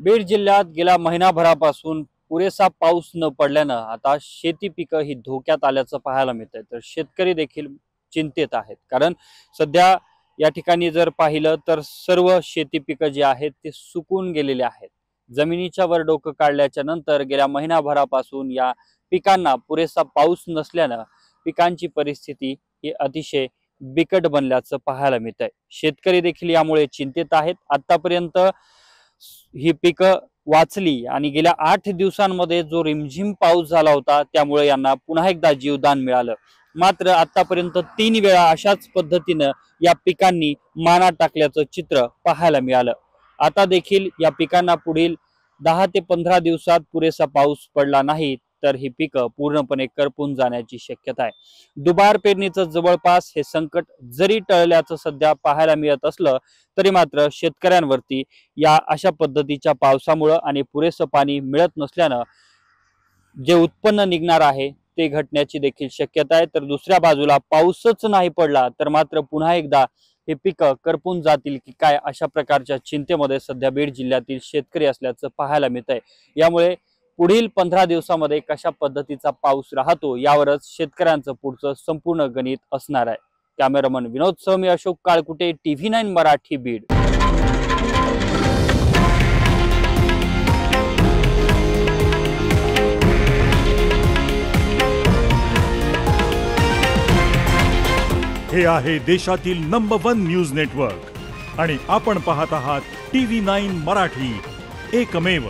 बीड जिल्ह्यात गेल्या महिनाभरापासून पुरेसा पाऊस न पडल्यानं आता शेती पिकं ही धोक्यात आल्याचं पाहायला मिळतंय। तर शेतकरी देखील चिंतेत आहेत, कारण सध्या या ठिकाणी जर पाहिलं तर सर्व शेती पिकं जी आहेत ते सुकून गेलेले आहेत। जमिनीच्या वर डोकं काढल्याच्या नंतर गेल्या महिनाभरापासून या पिकांना पुरेसा पाऊस नसल्यानं पिकांची परिस्थिती ही अतिशय बिकट बनल्याचं पाहायला मिळतंय। शेतकरी देखील यामुळे चिंतित आहेत। आतापर्यंत ही पिकं वाचली आणि गेल्या 8 दिवसांमध्ये जो रिमझिम पाऊस झाला होता त्यामुळे यांना पुन्हा एकदा जीवदान मिळालं। मात्र आतापर्यंत 3 वेळा अशाच पद्धतीनं या पिकांनी माना टाकल्याचं चित्र पाहायला मिळालं। आता देखील या पिकांना पुढील 10 ते 15 दिवसात पुरेसा पाऊस पडला नाही तर ही पिकं पूर्णपणे करपून जाण्याची शक्यता आहे। दुबार पेरणीचं जवळपास हे संकट जरी टळल्याचं सध्या पाहायला मिळत असलं तरी मात्र शेतकऱ्यांवरती या अशा पद्धतीच्या पावसामुळे आणि पुरेसं पाणी मिळत नसल्यानं जे उत्पन्न निघणार आहे ते घटण्याची देखील शक्यता आहे। तर दुसऱ्या बाजूला पाऊसच नाही पडला तर मात्र पुन्हा एकदा हे पिकं करपून जातील की काय, अशा प्रकारच्या चिंतेमध्ये सध्या बीड जिल्ह्यातील शेतकरी असल्याचं पाहायला मिळतंय। यामुळे पुढील 15 दिवसामध्ये कशा पद्धतीचा पाऊस राहतो यावरच शेतकऱ्यांचं पुढचं संपूर्ण गणित असणार आहे। कॅमेरामन विनोद सह मी अशोक काळकुटे, TV9 मराठी, बीड। हे आहे देशातील नंबर 1 न्यूज नेटवर्क आणि आपण पाहत आहात TV9 मराठी, एकमेव।